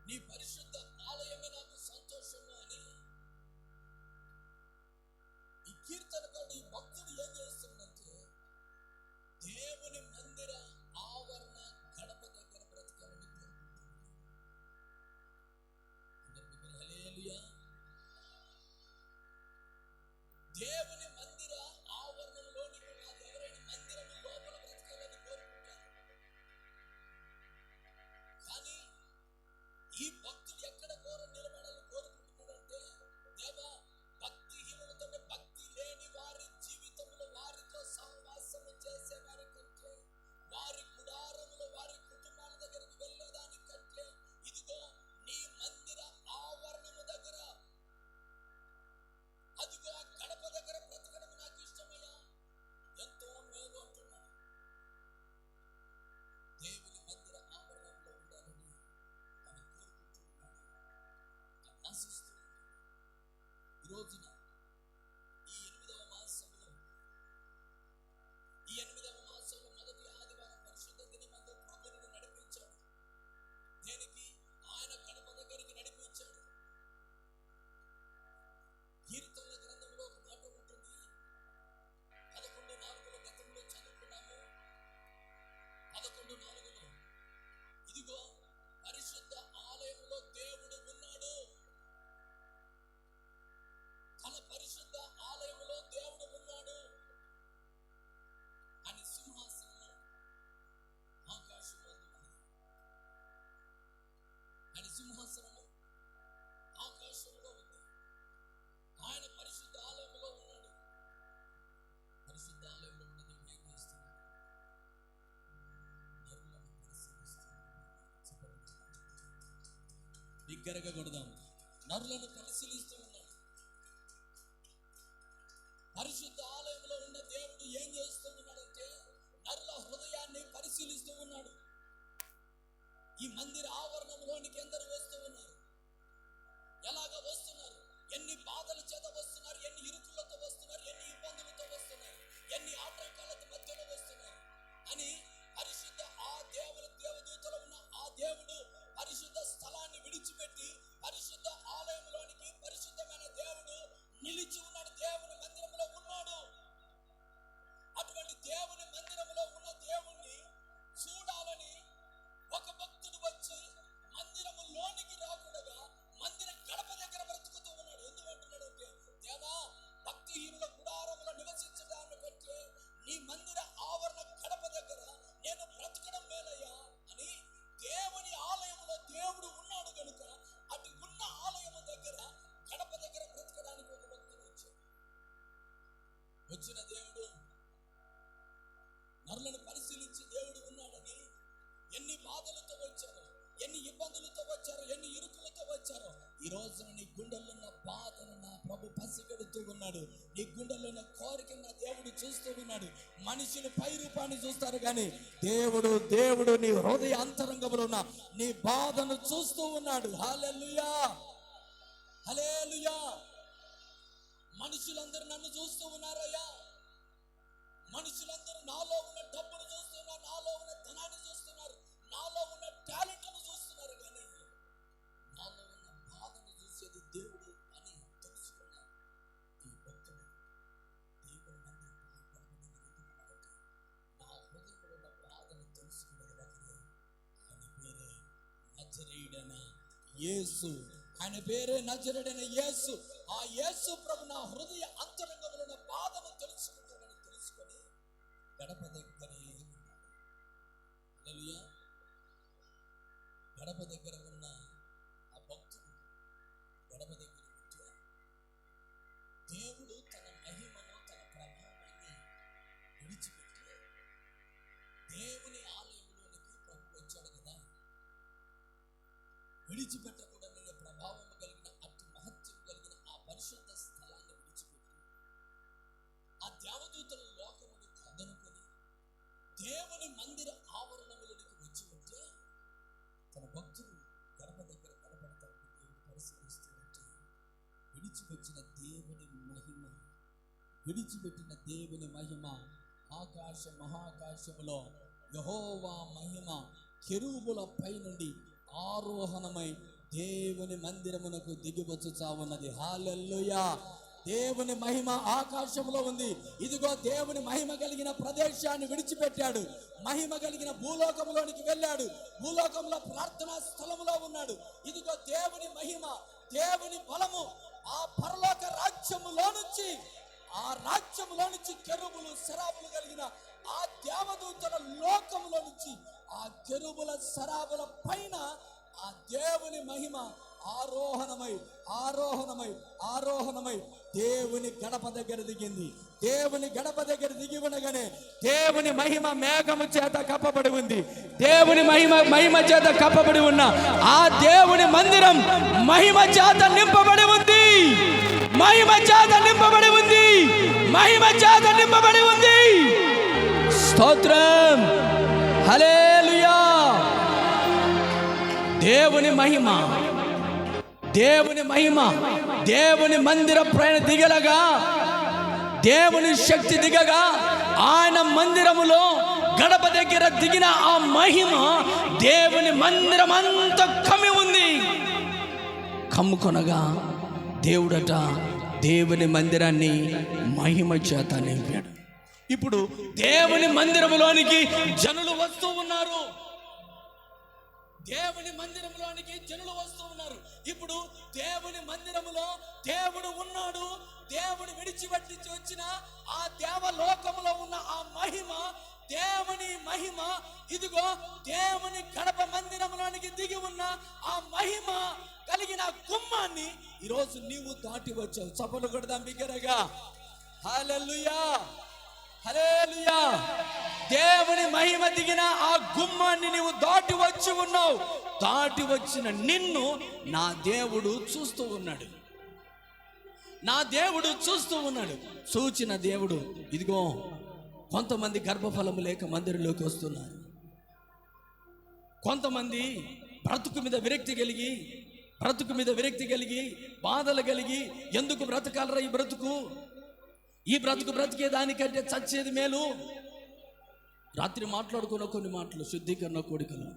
నీ పరిశుద్ధ ఆలయమే నాకు సంతోషము అని ఈ కీర్తనకారుడు, ఈ భక్తుడు ఏం చేస్తున్నాడంటే దేవుని మందిర ఆవరణ గడప దగ్గర బ్రతకాలని కోరుకుంటున్నాడు. హల్లెలూయా. దేవుని మందిర ఆవరణలోనికి కాదు, ఎవరైనా మందిరం లోపల బ్రతకాలని కోరుకుంటారు. కానీ ఈ భక్తుడు ఎక్కడ నిలబడాలని కోరుకుంటున్నాడంటే, దేవా, భక్తిహీనులతో, భక్తి లేని వారి జీవితంలో వారితో సహవాసం చేసే వారి కంటే, వారి గుడారములో వారి కుటుంబాల దగ్గరికి వెళ్ళేదానికంటే, ఇదిగో నీ మందిర ఆవరణము దగ్గర, అదిగో ఆ గడప దగ్గర బ్రతకడం నాకు ఇష్టమయ్యా, ఎంతో మేలు అంటున్నాడు. దేవుని మందిర ఆవరణంలో ఉండాలని ఆయన కోరుకుంటున్నాడు, ఆశిస్తున్నాడు. ఈ రోజున ఈ 8వ మాసంలో మొదటి ఆదివారం పరిశుద్ధ దినమందు ప్రభువును నడిపించాడు. దేనికి? ఆయన గడప దగ్గరికి నడిపించాడు. కీర్తనల గ్రంథంలో ఒక మాట ఉంటుంది, 11:4 గతంలో చదువుకున్నాము. 11:4 ఇదిగో పరిశుద్ధ ఆలయంలో దేవుడు ఉన్నాడు. తన పరిశుద్ధ ఆలయంలో దేవుడు ఉన్నాడు అని సింహాసనము ఆకాశంలో ఉన్నది. ఆయన సింహాసనము ఆకాశంలో ఉంది. ఆయన పరిశుద్ధ ఆలయంలో ఉన్నాడు. పరిశుద్ధ ఆలయంలో ఉన్న దేవుడు ఏం చేస్తున్నాడు? నరులను పరిశీలిస్తున్నాడు. బిగ్గరగా కొడదాం. నరులను పరిశీలిస్తూ ఉన్నాడు. పరిశుద్ధ ఆలయంలో ఉన్న దేవుడు ఏం చేస్తూ ఉన్నాడంటే, నరుల హృదయాన్ని పరిశీలిస్తూ ఉన్నాడు. ఈ మందిర ఆవరణంలోనికి ఎందరు వస్తూ ఉన్నారు? ఎలాగ వస్తున్నారు? ఎన్ని బాధల చేత వస్తున్నారు? ఎన్ని ఇరుకులతో వస్తున్నారు? ఎన్ని ఇబ్బందులతో వస్తున్నారు? ఎన్ని ఆటంకాలతో మధ్యలో వస్తున్నారు అని పరిశుద్ధ ఆ దేవదూతలు ఉన్న ఆ దేవుడు పరిశుద్ధ స్థలాన్ని విడిచిపెట్టి పరిశుద్ధ ఆలయంలోనికి, పరిశుద్ధమైన దేవుడు నిలిచి ఉన్నాడు. దేవుని మందిరంలో ఉన్నాడు. అటువంటి దేవుని మందిరంలో ఉన్న దేవుణ్ణి చూడాలని ఒక భక్తుడు వచ్చి మందిరములోనికి రాకుండా మందిర గడప దగ్గర బ్రతుకుతూ ఉన్నాడు. ఎందుకంటున్నాడంటే, దేవా, భక్తిహీనుల గుడారములో నివసించడానికంటే నీ మందిర ఆవరణ గడప దగ్గర నేను బ్రతకడం మేలయ్యా అని దేవుని ఆలయంలో దేవుడు ఉన్నాడు కనుక అటు ఉన్న ఆలయము దగ్గర గడప దగ్గర బ్రతకడానికి ఒక భక్తుడు వచ్చిన దేవుడు నరులను పరిశీలించి దేవుడు ఉన్నాడని, ఎన్ని బాధలతో వచ్చారో, ఎన్ని ఇబ్బందులతో వచ్చారో, ఎన్ని ఇరుకులతో వచ్చారో, ఈ రోజున నీ గుండెల్లో ఉన్న బాధను నా ప్రభు పసిగడుతూ ఉన్నాడు. నీ గుండెల్లో ఉన్న కోరికను నా దేవుడు చూస్తూ ఉన్నాడు. మనుషులు పై రూపాన్ని చూస్తారు కానీ దేవుడు నీ హృదయ అంతరంగంలో ఉన్న నీ బాధను చూస్తూ ఉన్నాడు. హల్లెలూయా, హల్లెలూయా. మనుషులందరూ నన్ను చూస్తూ ఉన్నారయ్యా. మనుషులందరూ నాలో ఉన్న డబ్బును చూస్తున్నారు, నాలో ఉన్న ధనాన్ని చూస్తున్నారు, నాలో ఉన్న టాలెంట్ను చూస్తున్నారు, కానీ నాలో ఉన్న బాధను చూసేది దేవుడు అని తెలుసుకున్న ఈ భక్తుడు దేవుడు నన్ను నా హృదయంలో ఉన్న బాధను తెలుసుకునేది ఒకరే. ఆయన పేరే నజరేయుడైన యేసు. ఆయన పేరే నజరేయుడైన యేసు. ఆ యేసు ప్రభు నా హృదయ అంతరంగంలో ఉన్న బాధను తెలుసుకుని గడప దగ్గరే ఉన్నాడు. హల్లెలూయా. గడప దగ్గర ఉన్న ఆ భక్తుడు గడప దగ్గర ఉంటే దేవుడు తన మహిమను, తన ప్రభావాన్ని విడిచిపెట్టి దేవుని ఆలయంలోనికి ప్రభు వచ్చాడు కదా. విడిచిపెట్టకూడని ప్రభావం కలిగిన, అతి మహత్యం కలిగిన ఆ పరిశుద్ధ స్థలాన్ని విడిచిపెట్టి ఆ దేవదూతల లోకమును కాదనుకొని దేవుని మందిర ఆవరణములోనికి వచ్చి ఉంటే తన భక్తుడు గడప దగ్గర కనపడతా ఉంటే దేవుడు పరిశీలిస్తూ ఉంటే విడిచిపెట్టిన దేవుని మహిమ ఆకాశ మహాకాశములో యెహోవా మహిమ కెరూబుల పై నుండి ఆరోహణమై దేవుని మందిరమునకు దిగివచ్చుచా ఉన్నది. హల్లెలూయా. దేవుని మహిమ ఆకాశంలో ఉంది. ఇదిగో దేవుని మహిమ కలిగిన ప్రదేశాన్ని విడిచిపెట్టాడు. మహిమ కలిగిన భూలోకంలోనికి వెళ్ళాడు. భూలోకంలో ప్రార్థనా స్థలములో ఉన్నాడు. ఇదిగో దేవుని మహిమ, దేవుని బలము ఆ పరలోక రాజ్యములో నుంచి, ఆ రాజ్యములో నుంచి కెరూబులు శరాబులు కలిగిన ఆ దేవదూతల లోకములో నుంచి, ఆ కెరూబుల శరాబుల పైన ఆ దేవుని మహిమ ఆరోహణమై ఆరోహణమై ఆరోహణమై దేవుని గడప దగ్గర దిగింది. దేవుని గడప దగ్గర దిగి ఉండగానే దేవుని మహిమ మేఘము చేత కప్పబడి ఉంది. దేవుని మహిమ చేత కప్పబడి ఉన్న ఆ దేవుని మందిరం మహిమ చేత నింపబడి ఉంది. మహిమ చేత నింపబడి ఉంది. మహిమ చేత నింపబడి ఉంది. స్తోత్రం. హల్లెలూయా. దేవుని మహిమ, దేవుని మహిమ దేవుని మందిర ప్రయాణ దిగలగా, దేవుని శక్తి దిగగా, ఆయన మందిరములో గడప దగ్గర దిగిన ఆ మహిమ దేవుని మందిరం అంతా కమ్మి ఉంది. కమ్ముకొనగా దేవుడట దేవుని మందిరాన్ని మహిమ చేత నింపాడు. ఇప్పుడు దేవుని మందిరములోనికి జనులు వస్తూ ఉన్నారు. దేవుని మందిరంలోనికి జనులు వస్తూ ఉన్నారు. ఇప్పుడు దేవుని మందిరములో దేవుడు ఉన్నాడు. దేవుడు విడిచిపెట్టి వచ్చిన ఆ దేవలోకములో ఉన్న ఆ మహిమ, దేవుని మహిమ, ఇదిగో దేవుని గడప మందిరంలోనికి దిగి ఉన్న ఆ మహిమ కలిగిన గుమ్మాన్ని ఈరోజు నీవు దాటి వచ్చావు. చప్పట్లు కొడదాం బిగ్గరగా. హల్లెలూయా, హల్లెలూయా. దేవుని మహిమ దిగిన ఆ గుమ్మాన్ని నీవు దాటి వచ్చి ఉన్నావు. దాటి వచ్చిన నిన్ను నా దేవుడు చూస్తూ ఉన్నాడు. నా దేవుడు చూస్తూ ఉన్నాడు. చూచిన దేవుడు ఇదిగో కొంతమంది గర్భఫలము లేక మందిరంలోకి వస్తున్నారు. కొంతమంది బ్రతుకు మీద విరక్తి కలిగి బాధలు కలిగి ఎందుకు బ్రతకాలరా ఈ బ్రతుకు బ్రతికే దానికంటే చచ్చేది మేలు. రాత్రి మాట్లాడుకున్న కొన్ని మాటలు శుద్ధీకరణ కోడికలు.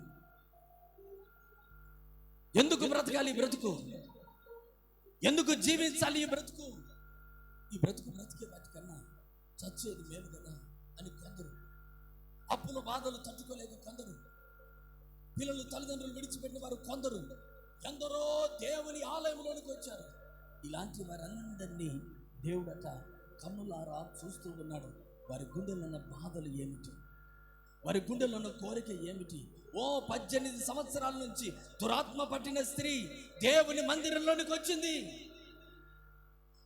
ఎందుకు బ్రతకాలి ఈ బ్రతుకు? ఎందుకు జీవించాలి ఈ బ్రతుకు? ఈ బ్రతుకు బ్రతికే వాటికన్నా చచ్చేది మేలు కదా అని కొందరు, అప్పుల బాధలు తట్టుకోలేక కొందరు, పిల్లలు తల్లిదండ్రులు విడిచిపెట్టిన వారు కొందరు, ఎందరో దేవుని ఆలయంలోనికి వచ్చారు. ఇలాంటి వారందరినీ దేవుడట కన్నులారా చూస్తూ ఉన్నాడు. వారి గుండెల్లో ఉన్న బాధలు ఏమిటి? వారి గుండెల్లో ఉన్న కోరిక ఏమిటి? 18 సంవత్సరాల నుంచి దురాత్మ పట్టిన స్త్రీ దేవుని మందిరంలోనికి వచ్చింది.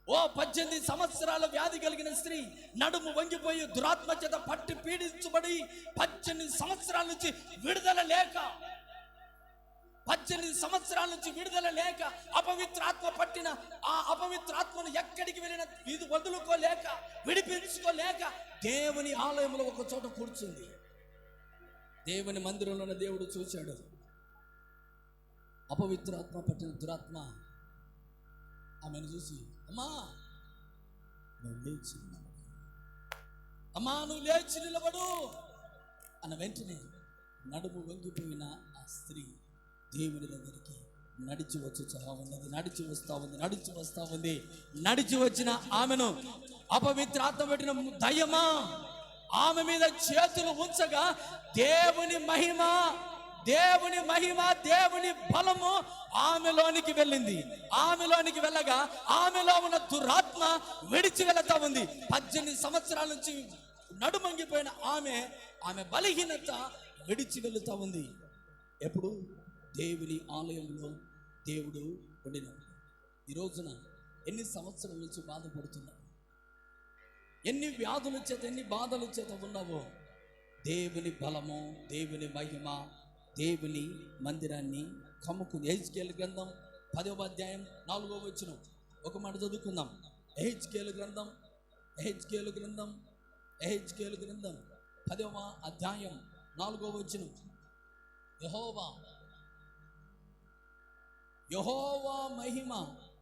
18 సంవత్సరాల వ్యాధి కలిగిన స్త్రీ నడుము వంగిపోయి దురాత్మ చేత పట్టి పీడించబడి 18 సంవత్సరాల నుంచి విడుదల లేక, 18 సంవత్సరాల నుంచి విడుదల లేక, అపవిత్రాత్మ పట్టిన ఆ అపవిత్రాత్మను ఎక్కడికి వెళ్ళిన ఇది వదులుకోలేక, విడిపించుకోలేక దేవుని ఆలయంలో ఒక చోట కూర్చుంది. దేవుని మందిరంలో ఉన్న దేవుడు చూశాడు. అపవిత్రాత్మ పట్టిన దురాత్మ ఆమెను చూసి, అమ్మా నువ్వు లేచి నిలబడు అన్న వెంటనే నడుము వంగిపోయిన ఆ స్త్రీ దేవుని దగ్గరికి నడిచి వస్తా ఉంది. నడిచి వచ్చిన ఆమెను అపవిత్రాత్మ పెట్టిన దయ్యమా ఆమె మీద చేతులు ఉంచగా దేవుని మహిమ, దేవుని బలము ఆమెలోనికి వెళ్ళింది. ఆమెలోనికి వెళ్ళగా ఆమెలో ఉన్న దురాత్మ విడిచి వెళతా ఉంది. 18 సంవత్సరాల నుంచి నడుమంగిపోయిన ఆమె బలహీనత విడిచి వెళుతా ఉంది. ఎప్పుడు? దేవుని ఆలయంలో దేవుడు ఉండినప్పుడు. ఈ రోజున ఎన్ని సంవత్సరాల నుంచి బాధపడుతున్నావు? ఎన్ని వ్యాధుల చేత, ఎన్ని బాధల చేత ఉన్నావో, దేవుని బలము, దేవుని మహిమ, దేవుని మందిరాన్ని కమ్ముకుంది. ఎహెజ్కేలు గ్రంథం 10వ అధ్యాయం 4వ వచనం ఒక మాట చదువుకుందాం. ఎహెజ్కేలు గ్రంథం 10వ అధ్యాయం 4వ వచనం. యెహోవా మహిమ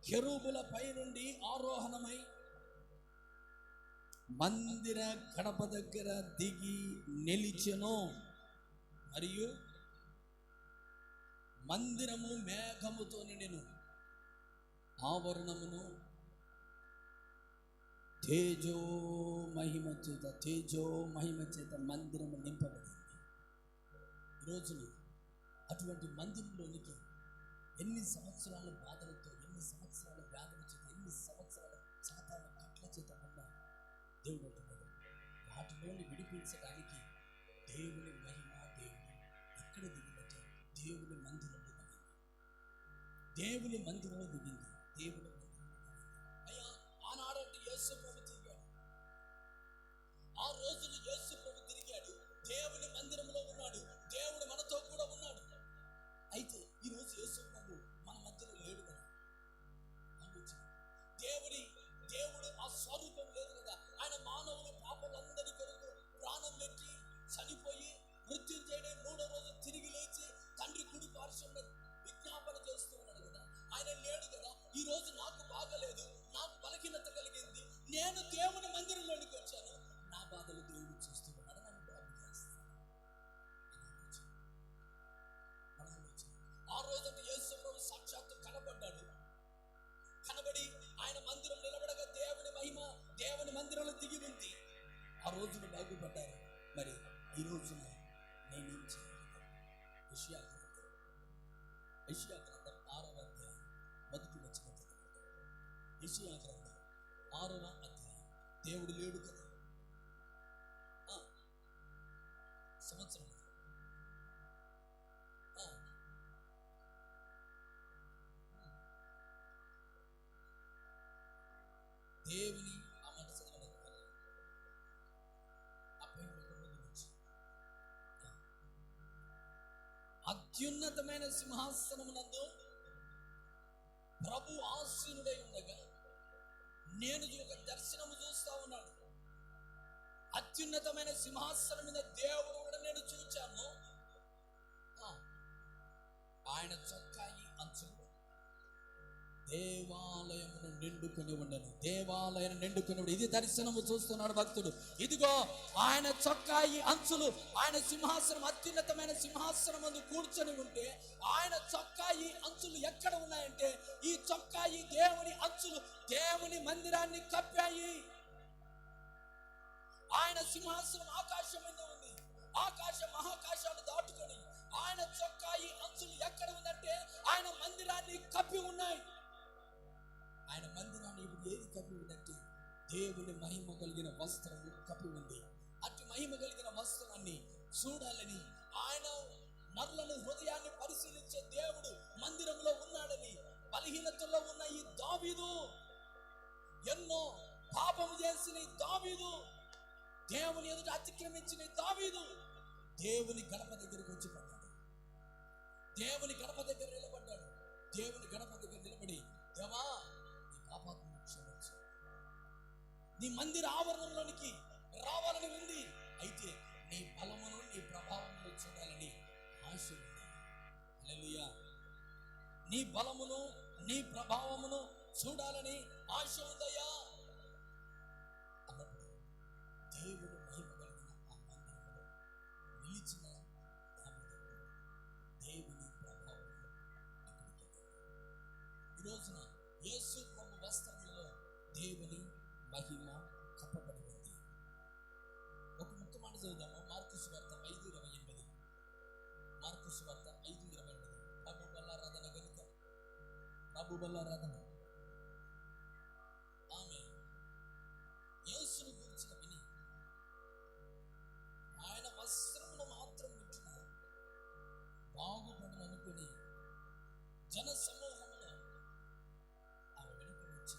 కెరూబుల పై నుండి ఆరోహణమై మందిర గడప దగ్గర దిగి నిలిచెను. మరియు మందిరము మేఘముతో నిండెను, ఆవరణమును తేజో మహిమ చేత మందిరము నింపబడింది. ఈరోజున అటువంటి మందిరంలోనికి ఎన్ని సంవత్సరాల బాధలతో, ఎన్ని సంవత్సరాల వ్యాధుల చేత, ఎన్ని సంవత్సరాల సాతాన కట్ల చేత ఉన్న దేవుడు అంటున్నాడు, వాటిలోని విడిపించడానికి దేవుని మహిమ, దేవుడు ఎక్కడ దిగిందంటే దేవుని మందిరంలో దిగింది. దేవుని మందిరంలో దిగింది. దేవుని మందిరంలో అయ్యా, ఆనాడంటే యేసు ప్రభు తిరిగాడు. ఆ రోజులు యేసు ప్రభు తిరిగాడు, దేవుని మందిరంలో ఉన్నాడు, దేవుడు మనతో కూడా ఉన్నాడు. అయితే ఈరోజు యేసు ప్రభు మన మధ్యలో లేడు కదా. దేవుడు ఆ స్వరూపం లేదు కదా. ఆయన మానవులు పాపలందరి కొరకు ప్రాణం పెట్టి చనిపోయి మృత్యుంజయుడై 3వ రోజు తిరిగి లేచి తండ్రి కుడి పార్శ్వంలో విజ్ఞాపన చేస్తూ ఉన్నాడు కదా. ఆయన లేడు కదా. ఈ రోజు నాకు బాగలేదు, నాకు బలహీనత కలిగింది, నేను దేవుని మందిరంలోనికి వచ్చాను, నా బాధలు దేవుడు చూస్తూ ఉన్నాడు, నన్ను బాగు చేస్తాను. ఆ రోజు యేసు ప్రభు సాక్షాత్తు కనబడ్డాడు. కనబడి ఆయన మందిరం నిలబడగా దేవుని మహిమ దేవుని మందిరంలో దిగి ఉంది. ఆ రోజున బాగుపడ్డారు. మరి ఈ రోజున నేనేం చేయాలి? యెషయా గ్రంథం 6వ అధ్యాయం మొదటి వచనం చదువుకుందాం. యెషయా గ్రంథం 6వ అధ్యాయం. దేవుడు లేడు కదా. సంవత్సరం దేవుని ఆ మాట చదవలేదు. అత్యున్నతమైన సింహాసనమునందు ప్రభు ఆసీనుడై ఉండగా నేను ఒక దర్శనము చూస్తా ఉన్నాను. అత్యున్నతమైన సింహాసనం మీద దేవుడు కూడా నేను చూచాను. ఆయన చొక్కాయి అంచులు దేవాలయమును నిండుకొని ఉండను. దేవాలయం నిండుకొని ఇది దర్శనము చూస్తున్నాడు భక్తుడు. ఇదిగో ఆయన చొక్కాయి అంచులు, ఆయన సింహాసనం, అత్యున్నతమైన సింహాసనం ముందు కూర్చొని ఉంటే ఆయన చొక్కాయి అంచులు ఎక్కడ ఉన్నాయంటే, ఈ చొక్కాయి దేవుని అంచులు దేవుని మందిరాన్ని కప్పాయి. ఆయన సింహాసనం ఆకాశం మీద ఉంది. ఆకాశం మహాకాశాలు దాటుకొని ఆయన చొక్కాయి అంచులు ఎక్కడ ఉందంటే ఆయన మందిరాన్ని కప్పి ఉన్నాయి. ఆయన మందిరాన్ని ఇప్పుడు ఏది కప్పి ఉందంటే దేవుని మహిమ కలిగిన వస్త్రం కప్పి ఉంది. అటు మహిమ కలిగిన వస్త్రాన్ని చూడాలని, ఆయన నరులను హృదయాన్ని పరిశీలించే దేవుడు మందిరంలో ఉన్నాడని బలహీనతలో ఉన్న ఈ దావీదు, ఎన్నో పాపం చేసిన ఈ దావీదు, దేవుని ఎదుట అతిక్రమించిన దావీదు దేవుని గడప దగ్గరికి వచ్చి పడ్డాడు. దేవుని గడప దగ్గర నిలబడ్డాడు. దేవుని గడప దగ్గర నిలబడి, దేవా నీ పాపాత్మను క్షమించు, నీ మందిర ఆవరణంలోనికి రావాలని ఉంది, అయితే నీ బలమును నీ ప్రభావమును చూడాలని ఆశ ఉంది. హల్లెలూయా. నీ బలమును నీ ప్రభావమును చూడాలని ఆశ ఉందయ్యా అన్నప్పుడు దేవుడు మహిమ కలిగిన ఆ మందిరంలో నిలిచిన దేవుని ప్రభావం ఈ రోజున యేసు ప్రభు వస్త్రములలో దేవుని మహిమ కప్పబడి ఉంది. ఒక ముక్క మాట చదువుదాము. మార్కు సువార్త 5:28. మార్కు సువార్త 5:28. ప్రభు బల్లారాధన గనుక, ప్రభు బల్లారాధన. ఆమె యేసును గురించిన విని ఆయన వస్త్రమును మాత్రం ముట్టిన బాగుపడను అనుకుని జన సమూహంలో ఆమె వెనుక వచ్చి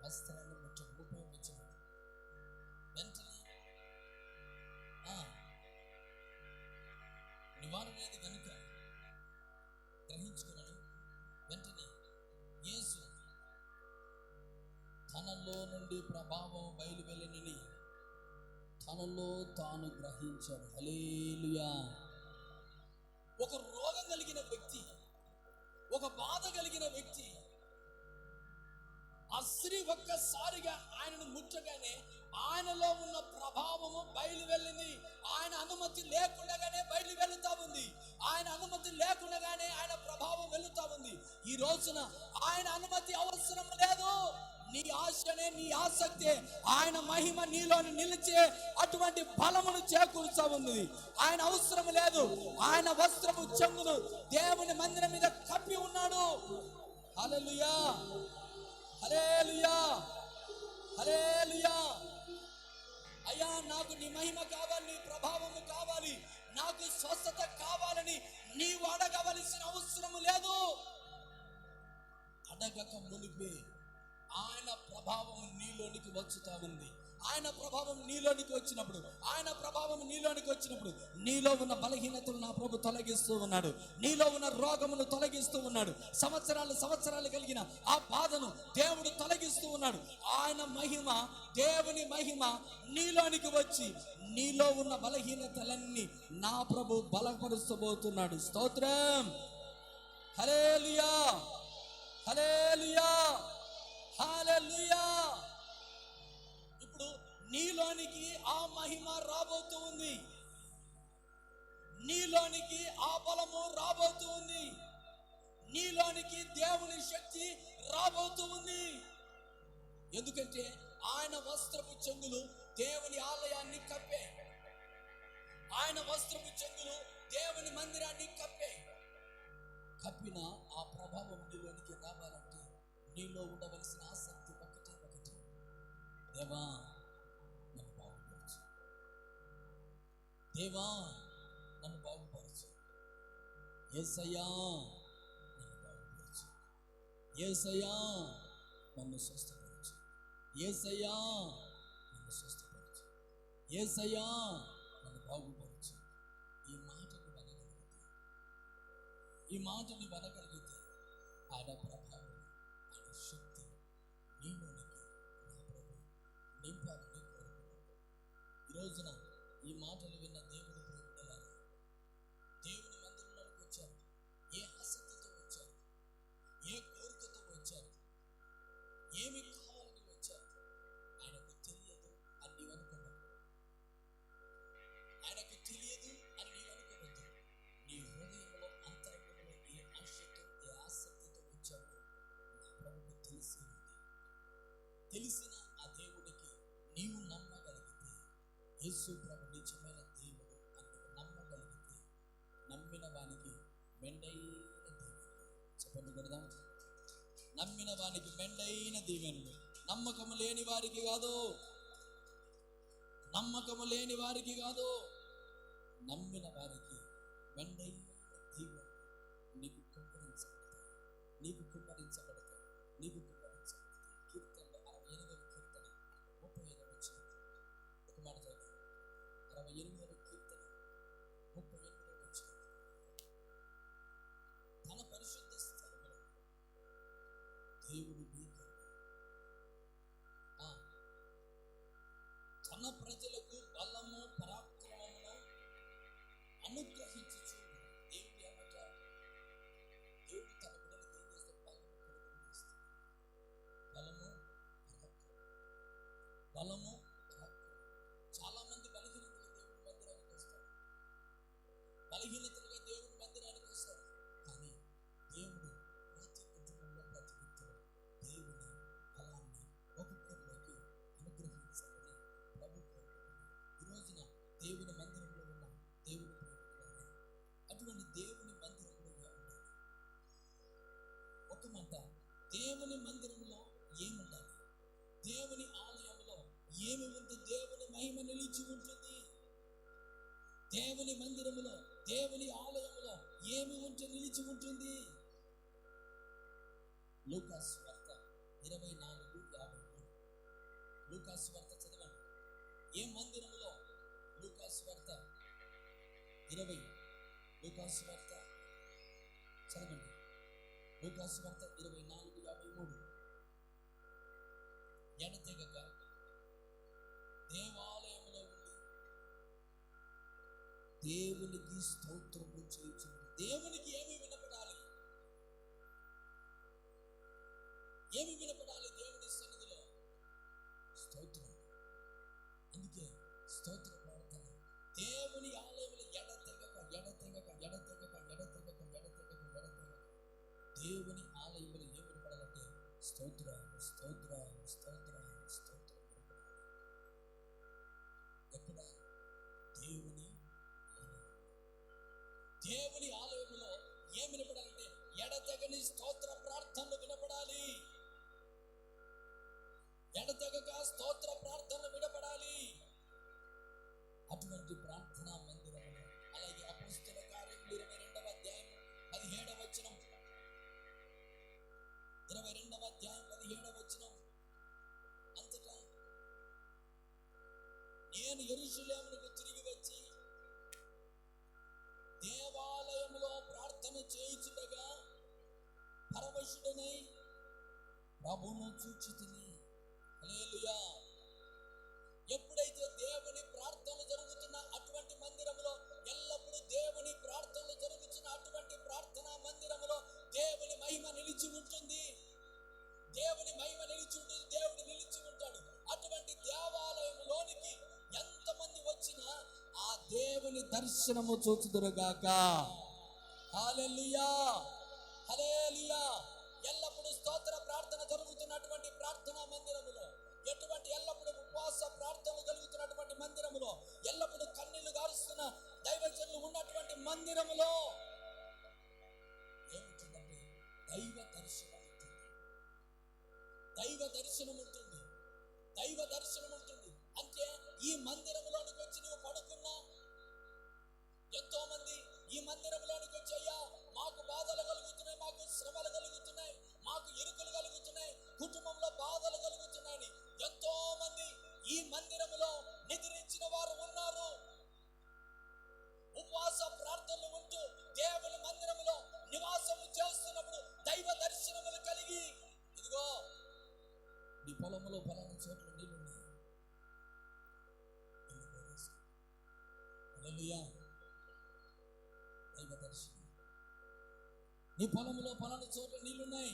వస్త్రాన్ని ముట్టడం ఉపయోగించాడు. వెంటనే నివారణ లేదు కనుక గ్రహించుకున్నాడు. వెంటనే యేసు తనలో నుండి ప్రభావం బయలువెళ్ళనని తనలో తాను గ్రహించాడు. హల్లెలూయా. ఒక రోగం కలిగిన వ్యక్తి, ఒక బాధ కలిగిన వ్యక్తి, ఆ స్త్రీ ఒక్కసారిగా ఆయనను ముట్టగానే ఆయనలో ఉన్న ప్రభావము బయలు వెళ్ళింది. ఆయన అనుమతి లేకుండానే బయలు వెళుతా ఉంది. ఆయన అనుమతి లేకుండానే ఆయన ప్రభావం వెళుతా ఉంది. ఈ రోజున ఆయన అనుమతి అవసరం లేదు. నీ ఆశనే, నీ ఆసక్తే ఆయన మహిమ నీలోని నిలిచే అటువంటి బలమును చేకూరుస్తా ఉంది. ఆయన అవసరం లేదు. ఆయన వస్త్రపు చెంగును దేవుని మందిరం మీద కప్పి ఉన్నాడు. హల్లెలూయా, హల్లెలూయా, హల్లెలూయా. అయ్యా, నాకు నీ మహిమ కావాలి, నీ ప్రభావము కావాలి, నాకు స్వస్థత కావాలని నీవు అడగవలసిన అవసరం లేదు. అడగక మునిపే ఆయన ప్రభావం నీలోనికి వచ్చుతా ఉంది. ఆయన ప్రభావం నీలోనికి వచ్చినప్పుడు, ఆయన ప్రభావం నీలోనికి వచ్చినప్పుడు నీలో ఉన్న బలహీనతలు నా ప్రభు తొలగిస్తూ ఉన్నాడు. నీలో ఉన్న రోగమును తొలగిస్తూ ఉన్నాడు. సంవత్సరాలు కలిగిన ఆ బాధను దేవుడు తొలగిస్తూ ఉన్నాడు. ఆయన మహిమ, దేవుని మహిమ నీలోనికి వచ్చి నీలో ఉన్న బలహీనతలన్నీ నా ప్రభు బలపరుస్తబోతున్నాడు. స్తోత్రం, హల్లెలూయా, హల్లెలూయా, హల్లెలూయా. ఇప్పుడు నీలోనికి ఆ మహిమ రాబోతూ ఉంది. నీలోనికి ఆ బలము రాబోతూ ఉంది. నీలోనికి దేవుని శక్తి రాబోతూ ఉంది. ఎందుకంటే ఆయన వస్త్రపు చెంగులు దేవుని ఆలయాన్ని కప్పే. ఆయన వస్త్రపు చెంగులు దేవుని మందిరాన్ని కప్పే. కప్పిన ఆ ప్రభావం నీలోనికి రావాలంటే నీలో ఉండవలసిన ఆసక్తి ఒకటే. దేవా నన్ను బాగుపరచు, దేవా నన్ను బాగుపరచు, యేసయ్యా నన్ను బాగుపరచు, యేసయ్యా నన్ను స్వస్థపరచు, యేసయ్యా నన్ను స్వస్థపరచు, యేసయ్యా నన్ను బాగుపరచు. ఈ మాటను వినగలిగితే, ఈ మాటను వినగలిగితే ఆయన ప్రభావం, ఆయన శక్తి నీలోనికి నా ప్రభు నింపాలని కోరుకున్నాను. ఈ రోజున ఈ మాటలు విన్న దేవుని ప్రేమికులారా, దేవుని మందిరంలోకి వచ్చారు. ఏ ఆసక్తితో వచ్చారు? ఏ కోరికతో వచ్చారు? ఏమి కావాలని వచ్చారు? ఆయనకు తెలియదు అని నీవు అనుకోవద్దు. ఆయనకు తెలియదు అని నీవు అనుకోవద్దు. నీ హృదయంలో అంతరంగంలో ఏ ఆశతో, ఏ ఆసక్తితో వచ్చావో నా ప్రభుకు తెలిసి ఉంది. తెలిసిన ఆ దేవుడికి నీవు నమ్మగలిగితే, యేసు ప్రభు నిజమైన దేవుడు అని నువ్వు నమ్మగలిగితే, నమ్మిన వానికి మెండైన దీవెనలు. చెప్పండి కొడదాం, నమ్మిన వానికి మెండైన దీవెనలు. నమ్మకము లేని వారికి కాదు, నమ్మకము లేని వారికి కాదు, నమ్మిన వారికి మెండైన దీవెనలు నీకు కుమ్మరించబడతాయి, నీకు కుమ్మరించబడతాయి, నీకు కుమ్మరించబడతాయి. కీర్తనలో 68వ కీర్తన 35వ వచనం ఒక మాట చదువు. 68వ కీర్తన 38వ వచనం. తన పరిశుద్ధ స్థలములో దేవుడు తన ప్రజలకు బలము పరాక్రమమును అనుగ్రహించుచు. దేవుడు ఏమంటారు? దేవుడు తన బిడ్డలకు ఏం చేస్తాడు? బలము కలుగజేస్తాడు. బలము పరాక్రమం, బలము పరాక్రమం. చాలా మంది బలహీనతలు దేవుని మందిరానికి వస్తారు, బలహీనతలుగా దేవుని మందిరానికి వస్తారు. కానీ దేవుడు ప్రతి కుటుంబంలో, ప్రతి వ్యక్తిలో దేవుని బలాన్ని ఒక్కొక్కరిలోకి అనుగ్రహించాలని ప్రభుత్వం ఈ రోజున దేవుని మందిరంలో ఉన్న దేవుని ప్రేమికులారా, అటువంటి దేవుని మందిరంలో ఏముండాలి? ఒక మాట, దేవుని మందిరంలో ఏముండాలి? దేవుని ఆలయంలో ఏమి ఉంటే దేవుని మహిమ నిలిచి ఉంటుంది? దేవుని మందిరములో, దేవుని ఆలయంలో ఏమి ఉంటే నిలిచి ఉంటుంది? లూకాసు వార్త 24:53. లూకాసు వార్త చదవండి. ఏ మందిరములో? లూకాసు వార్త 20. లూకాసు వార్త చదవండి. లూకాసు వార్త 24:53. ఎడతెగక దేవాలయంలో ఉండి దేవునికి స్తోత్రము చేయుచున్నారు. దేవునికి ఏమి వినపడాలి? ఏమి వినపడాలి దేవుని సన్నిధిలో? స్తోత్రం. అందుకే స్తోత్ర ప్రార్థన దేవుని ఆలయంలో దేవుని ఆలయంలో ఏం వినపడాలంటే స్తోత్రం స్తోత్రం స్తోత్రం స్తోత్రం. ఎక్కడ? దేవుని దేవుని ఆలయంలో ఏం వినపడాలంటే ఎడతెగని స్తోత్ర ప్రార్థనలు వినపడాలి. ఎడతెగక స్తోత్ర ప్రార్థనలు వినపడాలి. అటువంటి ప్రార్థనా మందిరములు. అలాగే అపోస్తల కార్యములు 22వ అధ్యాయం 17వ వచనం, 22వ అధ్యాయం 17వ వచనం, అంతటా నేను యెరూషలేమునకు తిరిగి వచ్చి దేవాలయములో ప్రార్థన చేయుచుండగా పరవశుడనై ప్రభువును చూచితిని. హల్లెలూయా. ఎప్పుడైతే దేవుని ప్రార్థనలు జరుగుతున్న అటువంటి మందిరములో, ఎల్లప్పుడూ దేవుని ప్రార్థనలు జరుగుతున్న అటువంటి ప్రార్థనా మందిరములో దేవుని మహిమ నిలిచి ఉంటుంది. దేవుని మహిమ నిలిచి ఉంటుంది. దేవుడు నిలిచి ఉంటాడు. అటువంటి దేవాలయంలోనికి ఎంతమంది వచ్చినా ఆ దేవుని దర్శనము చూచుదురుగాక. హల్లెలూయా హల్లెలూయా. ఎల్లప్పుడూ స్తోత్ర ప్రార్థన జరుగుతున్నటువంటి ప్రార్థనా మందిరములో, ఎటువంటి ఎల్లప్పుడూ ఉపవాస ప్రార్థనలు జరుగుతున్నటువంటి మందిరములో, ఎల్లప్పుడూ కన్నీళ్లు గారుస్తున్న దైవజనులు ఉన్నటువంటి మందిరములో ఏముంటుందంటే దైవ దర్శనం ఉంటుంది. దైవ దర్శనం ఉంటుంది. దైవ దర్శనం ఉంటుంది. అంటే ఈ మందిరంలోనికి వచ్చి నువ్వు పడుకున్నా, ఎంతో మంది ఈ మందిరంలోనికి వచ్చి అయ్యా మాకు బాధలు కలుగుతున్నాయి, మాకు శ్రమలు కలుగుతున్నాయి, మాకు ఇరుకులు కలుగుతున్నాయి, కుటుంబంలో బాధలు కలుగుతున్నాయని ఎంతో మంది ఈ మందిరంలో నిద్రించిన వారు ఉన్నారు. ఉపవాస ప్రార్థనలు ఉంటూ దేవుని మందిరంలో నివాసము చేస్తున్నప్పుడు దైవ దర్శనములు కలిగి, ఇదిగో నీ పొలంలో పలానా చోట్ల నీళ్ళున్నాయి, హల్లెలూయా. దైవ దర్శనం. నీ పొలంలో పలానా చోట్ల నీళ్ళున్నాయి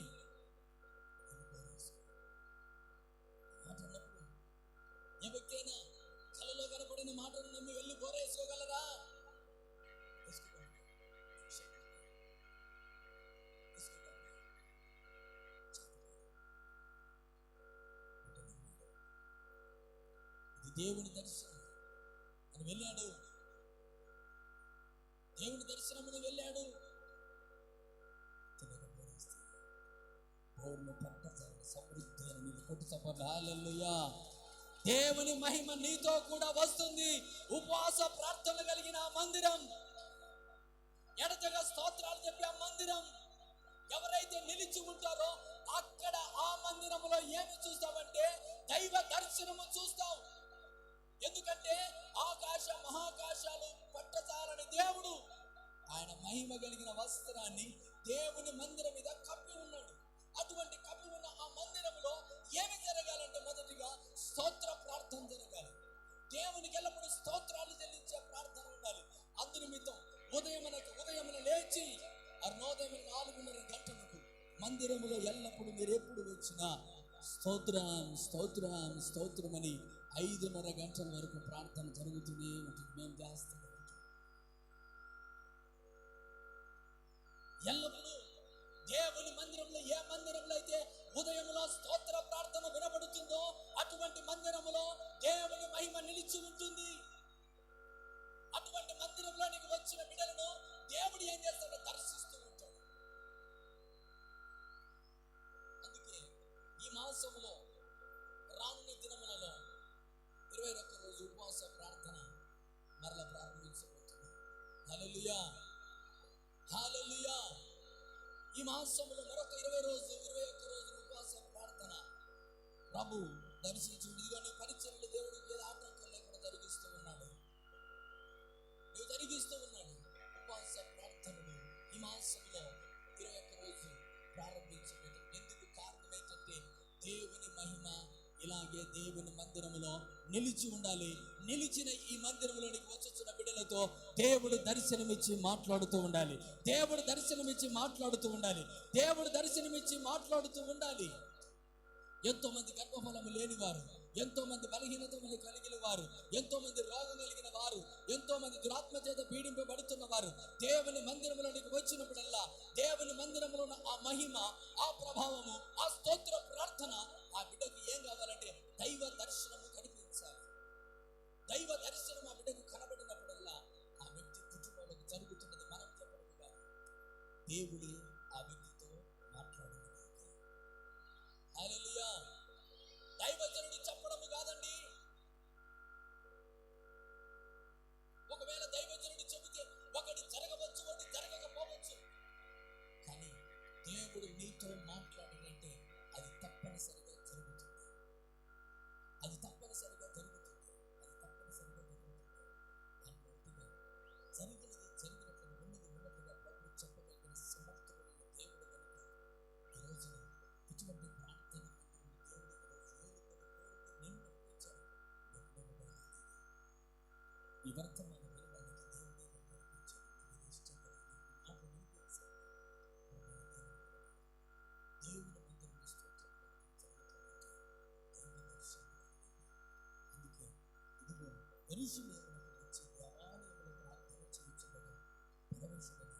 మాట అన్నప్పుడు ఏ వ్యక్తైనా కలలో కనపడిన మాటను నమ్మి వెళ్ళి బోరేసుకోగలరా? ఇది దేవుని దర్శనం అని వెళ్ళాడు. దేవుని దర్శనమును వెళ్ళాడు. సమృద్ధి అని కొట్టు చప్పట్లు. హల్లెలూయా. దేవుని మహిమ నీతో కూడా వస్తుంది. ఉపవాస ప్రార్థన కలిగిన ఆ మందిరం, ఎడతెగ స్తోత్రాలు చెప్పి ఆ మందిరం, ఎవరైతే నిలిచి ఉంటారో అక్కడ ఆ మందిరంలో ఏమి చూస్తావంటే దైవ దర్శనము చూస్తావు. ఎందుకంటే ఆకాశ మహాకాశాలు పట్టజాలని దేవుడు ఆయన మహిమ కలిగిన వస్త్రాన్ని దేవుని మందిరం మీద కప్పి ఉన్నాడు. అటువంటి కప్పి ఉన్న ఆ మందిరంలో ఏమి జరగాలంటే మొదటిగా స్తోత్ర ప్రార్థన జరగాలి. దేవునికి ఎల్లప్పుడూ స్తోత్రాలు చెల్లించే ప్రార్థన ఉండాలి. అందునిమిత్తం ఉదయమున లేచి అరుణోదయం 4:30 గంటలకు మందిరములో ఎల్లప్పుడూ మీరు ఎప్పుడు వచ్చినా స్తోత్రం స్తోత్రం స్తోత్రం అని 5:30 గంటల వరకు ప్రార్థన జరుగుతూనే ఉంటుంది. మేము చేస్తాం. ఎల్లప్పుడూ దేవుని మందిరంలో, ఏ మందిరంలో అయితే ఉదయంలో స్తోత్ర ప్రార్థన వినబడుతుందో అటువంటి మందిరంలో దేవుని మహిమ నిలిచి ఉంటుంది. అటువంటి మందిరంలోనికి వచ్చిన బిడ్డలను దేవుడు ఏం చేస్తాడో దర్శిస్తూ ఉంటాడు. అందుకే ఈ మాసంలో రానున్న దినములలో 21 రోజు ఉపవాస ప్రార్థన మరలా ప్రారంభించబోతుంది. హల్లెలూయా హల్లెలూయా. ఈ మాసంలో మరొక 21 రోజు ఉపవాస ప్రార్థన ప్రభు దర్శించు. ఇదిగో నీ పరిచర్యలు దేవుడు ఏదో ఆటంకం లేకుండా జరిగిస్తూ ఉన్నాడు. నువ్వు జరిగిస్తూ ఉన్నాడు. ఉపవాస ప్రార్థనలు ఈ మాసంలో 21 రోజు ప్రారంభించబోతుంది. ఎందుకు? కారణం ఏంటంటే దేవుని మహిమ ఇలాగే దేవుని మందిరములో నిలిచి ఉండాలి. నిలిచిన ఈ మందిరంలోనికి వచ్చుచున్న బిడ్డలతో దేవుడు దర్శనమిచ్చి మాట్లాడుతూ ఉండాలి. దేవుడు దర్శనమిచ్చి మాట్లాడుతూ ఉండాలి. దేవుడు దర్శనమిచ్చి మాట్లాడుతూ ఉండాలి. ఎంతో మంది గర్భఫలము లేనివారు, ఎంతో మంది బలహీనతలు కలిగిన వారు, ఎంతో మంది రోగం కలిగిన వారు, ఎంతో మంది దురాత్మ చేత పీడింపబడుతున్న వారు దేవుని మందిరంలోనికి వచ్చినప్పుడల్లా దేవుని మందిరంలో ఉన్న ఆ మహిమ, ఆ ప్రభావము, ఆ స్తోత్ర ప్రార్థన ఆ బిడ్డకు ఏం కావాలంటే దైవ దర్శనము కనిపించాలి. దైవ దర్శనం ఆ బిడ్డకు కనబడినప్పుడల్లా ఆ వ్యక్తి కుటుంబంలోకి జరుగుతున్నది మనం చెప్పడం కాదు, దేవుడే ఆ వ్యక్తితో మాట్లాడుతున్నారు. హల్లెలూయా. దైవజనుడు చెప్పడము కాదండి. ఒకవేళ దైవజనుడు చెబితే ఒకటి జరగవచ్చు, ఒకటి జరగకపోవచ్చు. కానీ దేవుడు నీతో మాట్లాడాలంటే అది తప్పనిసరిగా జరుగుతుంది. అది తప్పనిసరిగా జరుగుతుంది. అది తప్పనిసరిగా జరుగుతుంది. అన్నట్టుగా జరిగినట్లు ఉన్నట్టుగా ప్రభు చెప్పగలిగిన సమర్థుడైన దేవుడు కనుక ఈ రోజున ఇటువంటి ప్రార్థన ఈ వర్తమానం వినడానికి దేవుడే నడిపించాడు. ఇష్టంగా నాకు వినిపించాడు. దేవుని మందిరంలో స్తోత్రం దైవ దర్శనం. అందుకే ఇదిగో యెరూషలేమునకు వచ్చి దేవాలయంలో ప్రార్థన చేయించబడి పరమేశ్వరుని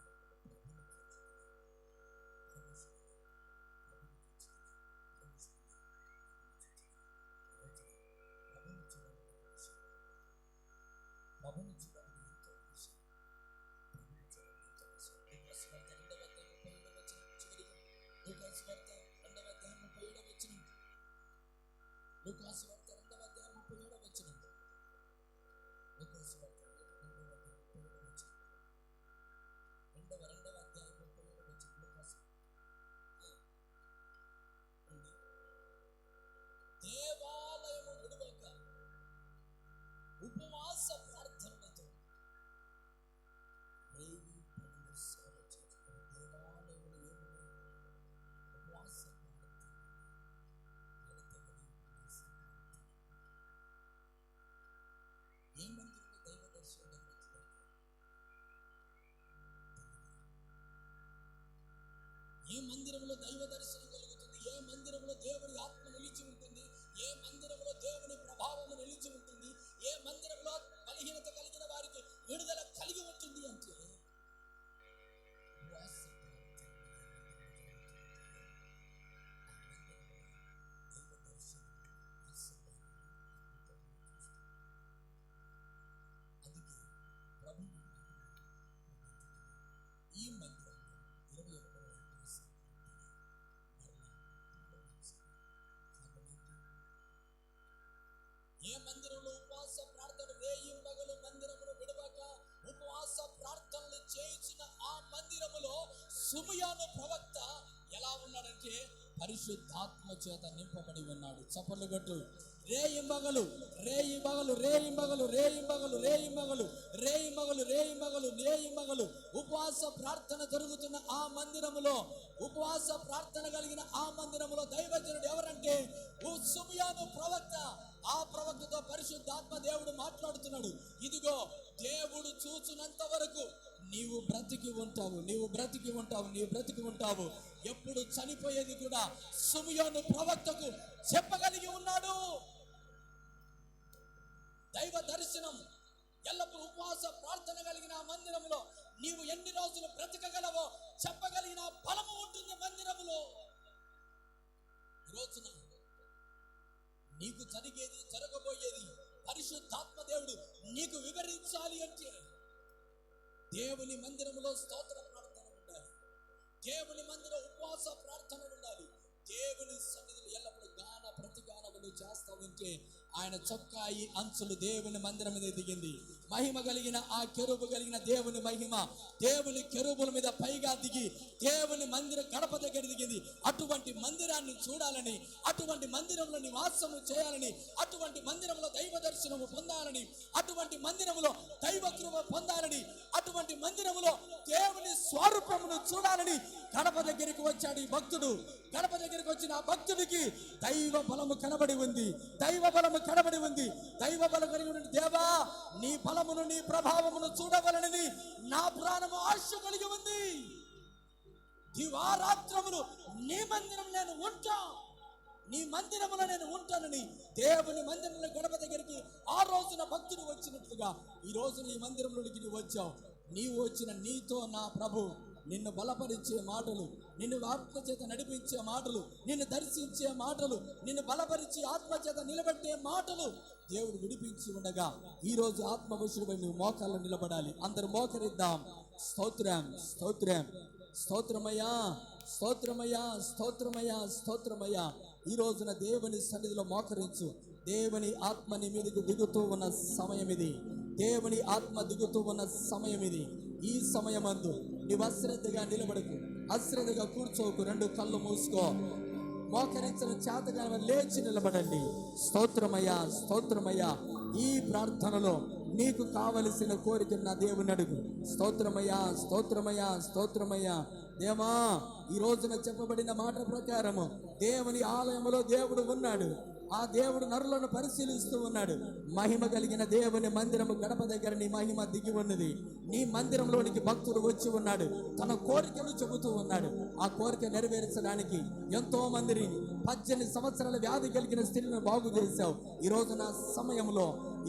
దేవాలయము విడువక ఉపవాస ప్రార్థనలతో రేయి పనులు సేవ చేస్తున్న దేవాలయంలో ఏమున్నాయి? ఉపవాస ప్రార్థన, ఏ మందిరంలో దైవ దర్శనం జరుగుతుంది? ఏ మందిరంలో దైవ దర్శనం కలుగుతుంది? ఏ మందిరంలో దేవుని ఆత్మ నిలిచి ఉంటుంది? ఏ మందిరంలో దేవుని ప్రభావం నిలిచి ఉంటుంది? ఏ మందిరంలో బలహీనత కలిగిన వారికి విడుదల కలిగి ఉంటుంది అంటే అందుకే ప్రభు ఈ మందిరంలో 21వ ఏ మందిరంలో ఉపవాస ప్రార్థన రేయింబగలు మందిరమును విడవక ఉపవాస ప్రార్థనలు చేయించిన ఆ మందిరములో సుమయాను ప్రవక్త ఎలా ఉన్నాడంటే పరిశుద్ధాత్మ చేత నింపబడి ఉన్నాడు. చప్పట్లు కొట్టు. రేయింబగలు రేయింబగలు రేయింబగలు రేయింబగలు రేయింబగలు రేయింబగలు రేయింబగలు రేయింబగలు ఉపవాస ప్రార్థన జరుగుతున్న ఆ మందిరములో, ఉపవాస ప్రార్థన కలిగిన ఆ మందిరములో దైవజనుడు ఎవరంటే సుమయాను ప్రవక్త. ఆ ప్రవక్తతో పరిశుద్ధాత్మ దేవుడు మాట్లాడుతున్నాడు. ఇదిగో దేవుడు చూచునంత వరకు నీవు బ్రతికి ఉంటావు, నీవు బ్రతికి ఉంటావు, నీవు బ్రతికి ఉంటావు. ఎప్పుడు చనిపోయేది కూడా సుమయాను ప్రవక్తకు చెప్పగలిగి ఉన్నాడు. దైవ దర్శనం ఎల్లప్పుడూ ఉపవాస ప్రార్థన కలిగిన మందిరంలో నీవు ఎన్ని రోజులు బ్రతకగలవో చెప్పగలిగిన బలము ఉంటుంది మందిరములో. రోజున నీకు జరిగేది జరగబోయేది పరిశుద్ధాత్మ దేవుడు నీకు వివరించాలి అంటే దేవుని మందిరంలో స్తోత్ర ప్రార్థన ఉండాలి. దేవుని మందిరం ఉపవాస ప్రార్థన ఉండాలి. దేవుని సన్నిధిలో ఎల్లప్పుడూ గాన ప్రతిగానములు చేస్తా ఉంటే ఆయన చొక్కాయి అంచులు దేవుని మందిరం మీద దిగింది. మహిమ కలిగిన ఆ కెరూబు కలిగిన దేవుని మహిమ దేవుని కెరూబుల మీద పైగా దిగి దేవుని మందిర గడప దగ్గర దిగింది. అటువంటి మందిరాన్ని చూడాలని, అటువంటి మందిరంలో నివాసము చేయాలని, అటువంటి మందిరంలో దైవ దర్శనము పొందాలని, అటువంటి మందిరంలో దైవ కృప పొందాలని, అటువంటి మందిరంలో దేవుని స్వరూపమును చూడాలని గడప దగ్గరికి వచ్చాడు ఈ భక్తుడు. గడప దగ్గరికి వచ్చిన ఆ భక్తుడికి దైవ బలము కనబడి ఉంది, దైవ బలము కనబడి ఉంది. దైవ బలం కలిగి ఉంది. దేవా, నీ బలమును నీ ప్రభావమును చూడవలనని నా ప్రాణము ఆశ కలిగి ఉంది. దివారాత్రములు నీ మందిరం నేను ఉంటా. నీ మందిరములో నేను ఉంటానని దేవుని మందిరంలో గడప దగ్గరికి ఆ రోజున భక్తుడు వచ్చినట్లుగా ఈ రోజు నీ మందిరంలోనికి నువ్వు వచ్చావు. నీవు వచ్చిన నీతో నా ప్రభు నిన్ను బలపరిచే మాటలు, నిన్ను ఆత్మచేత నడిపించే మాటలు, నిన్ను దర్శించే మాటలు, నిన్ను బలపరిచి ఆత్మచేత నిలబెట్టే మాటలు దేవుడు విడిపించి ఉండగా ఈ రోజు ఆత్మవశుడిపై నువ్వు మోకాల్లో నిలబడాలి. అందరూ మోకరిద్దాం. స్తోత్రం, స్తోత్రం, స్తోత్రమయ్యా, స్తోత్రమయ్యా, స్తోత్రమయ్యా, స్తోత్రమయ్యా. ఈ రోజున దేవుని సన్నిధిలో మోకరించు. దేవుని ఆత్మ నీ మీదకు దిగుతూ ఉన్న సమయం ఇది. దేవుని ఆత్మ దిగుతూ ఉన్న సమయం ఇది. ఈ సమయమందు నీవు అశ్రద్ధగా నిలబడకు, అశ్రద్ధగా కూర్చోకు. రెండు కళ్ళు మూసుకో. మోకరించిన చేతగా లేచి నిలబడండి. స్తోత్రమయ్యా, స్తోత్రమయ్యా. ఈ ప్రార్థనలో నీకు కావలసిన కోరిక నా దేవుని అడుగు. స్తోత్రమయ్యా, స్తోత్రమయ్యా, స్తోత్రమయ్యా. దేవా, ఈ రోజున చెప్పబడిన మాట ప్రకారము దేవుని ఆలయంలో దేవుడు ఉన్నాడు. ఆ దేవుడు నరులను పరిశీలిస్తూ ఉన్నాడు. మహిమ కలిగిన దేవుని మందిరము గడప దగ్గర నీ మహిమ దిగి ఉన్నది. నీ మందిరంలోనికి భక్తుడు వచ్చి ఉన్నాడు. తన కోరికలు చెబుతూ ఉన్నాడు. ఆ కోరిక నెరవేర్చడానికి ఎంతో మందిని 18 సంవత్సరాల వ్యాధి కలిగిన స్త్రీలను బాగు చేశావు. ఈ రోజు నా సమయంలో,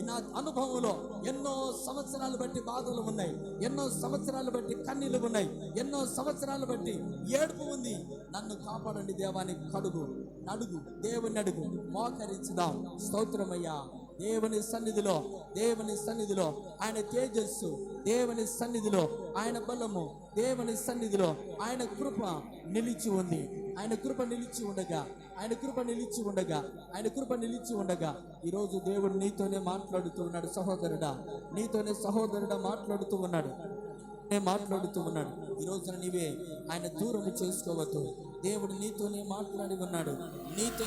నా అనుభవంలో ఎన్నో సంవత్సరాలు బట్టి బాధలు ఉన్నాయి, ఎన్నో సంవత్సరాలు బట్టి కన్నీళ్లు ఉన్నాయి, ఎన్నో సంవత్సరాలు బట్టి ఏడుపు ఉంది. నన్ను కాపాడండి దేవాని కడుగు, అడుగు, దేవుని అడుగు, మోకరించుదాం. స్తోత్రమయ్యా. దేవుని సన్నిధిలో, దేవుని సన్నిధిలో ఆయన తేజస్సు, దేవుని సన్నిధిలో ఆయన బలము, దేవుని సన్నిధిలో ఆయన కృప నిలిచి ఉంది. ఆయన కృప నిలిచి ఉండగా, ఆయన కృప నిలిచి ఉండగా, ఆయన కృప నిలిచి ఉండగా ఈరోజు దేవుడు నీతోనే మాట్లాడుతూ ఉన్నాడు. సహోదరుడా, నీతోనే సహోదరుడా మాట్లాడుతూ ఉన్నాడు, మాట్లాడుతూ ఉన్నాడు. ఈ రోజున నీవే ఆయన దూరం చేసుకోవద్దు. దేవుడు నీతోనే మాట్లాడి ఉన్నాడు. నీతో